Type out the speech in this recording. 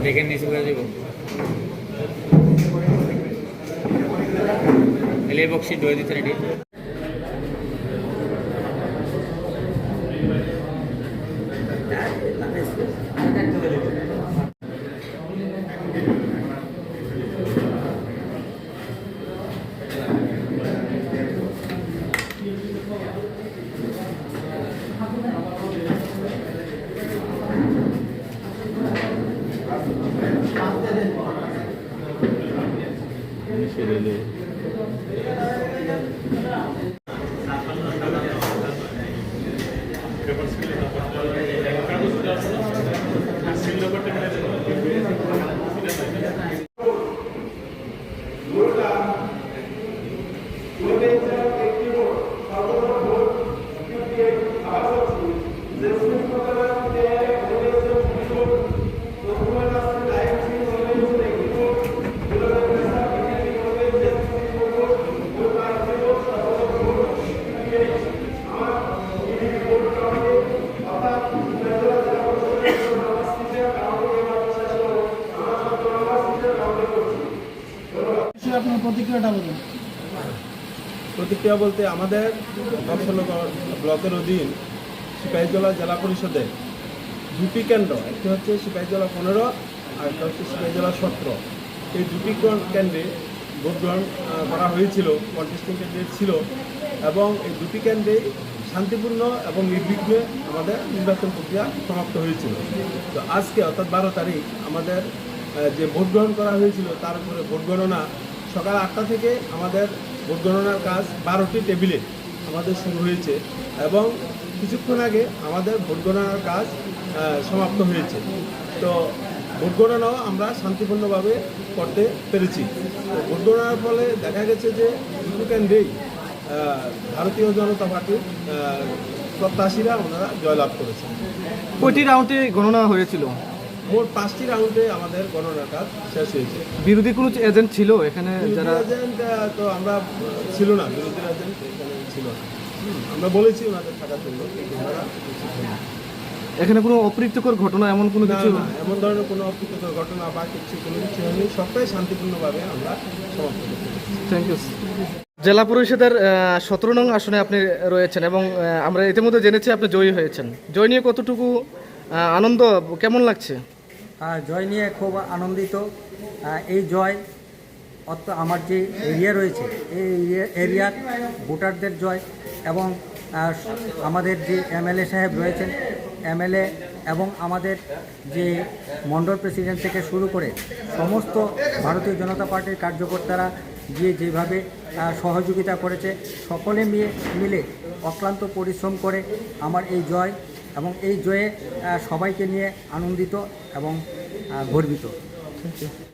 দেখেন নিচে করে দেব এলে বক্সি ডয়ে দিতে রেডি প্রতিক্রিয়া বলতে আমাদের দর্শনগর ব্লকের অধীন সিপাহীজলা জেলা পরিষদে দুটি কেন্দ্র, একটি হচ্ছে সিপাহীজলা 15 আর একটা হচ্ছে সিপাহীজলা 17। এই দুটি কেন্দ্রে ভোট গ্রহণ করা হয়েছিল, কন্টেস্টিং ক্যান্ডিডেট ছিল এবং এই দুটি কেন্দ্রেই শান্তিপূর্ণ এবং নির্বিঘ্নে আমাদের নির্বাচন প্রক্রিয়া সমাপ্ত হয়েছিল। তো আজকে অর্থাৎ 12 তারিখ আমাদের যে ভোট গ্রহণ করা হয়েছিল তার উপরে ভোট গণনা সকাল 8টা থেকে আমাদের ভোট গণনার কাজ 12টি টেবিলে আমাদের শুরু হয়েছে এবং কিছুক্ষণ আগে আমাদের ভোট গণনার কাজ সমাপ্ত হয়েছে। তো ভোট গণনাও আমরা শান্তিপূর্ণভাবে করতে পেরেছি। তো ভোট গণনার ফলে দেখা গেছে যে দুটো কেন্দ্রেই ভারতীয় জনতা পার্টির প্রত্যাশীরা ওনারা জয়লাভ করেছেন। কয়টি রাউন্ডে গণনা হয়েছিল? মোট 5টি রাউন্ডে আমাদের গণনার কাজ শেষ হয়েছে। বিরোধী কোনো এজেন্ট ছিল এখানে? যারা এজেন্ট তো আমরা ছিল না, বিরোধী এজেন্ট এখানে ছিল না। আমরা বলেছি ওনাদের থাকার জন্য, কিন্তু ওনারা এখানে কোনো অপ্রীতিকর ঘটনা এমন কোনো কিছু? না, এমন ধরনের কোনো অপ্রীতিকর ঘটনা বা কোনো কিছু হয়নি। সবটাই শান্তিপূর্ণভাবে আমরা সমাপ্ত করতে পেরেছি। Thank you. জেলা পরিষদের 17 নং আসনে আপনি রয়েছেন এবং আমরা ইতিমধ্যে জেনেছি আপনি জয়ী হয়েছেন। জয় নিয়ে কতটুকু আনন্দ, কেমন লাগছে? জয় নিয়ে খুব আনন্দিত। এই জয় আমার যে এরিয়া রয়েছে এই এরিয়ার ভোটারদের জয় এবং আমাদের যে এমএলএ সাহেব রয়েছেন, এমএলএ এবং আমাদের যে মণ্ডল প্রেসিডেন্ট থেকে শুরু করে সমস্ত ভারতীয় জনতা পার্টির কার্যকর্তারা গিয়ে যেভাবে সহযোগিতা করেছে, সকলে মিলে অক্লান্ত পরিশ্রম করে আমার এই জয় এবং এই জয়ে সবাইকে নিয়ে আনন্দিত এবং গর্বিত।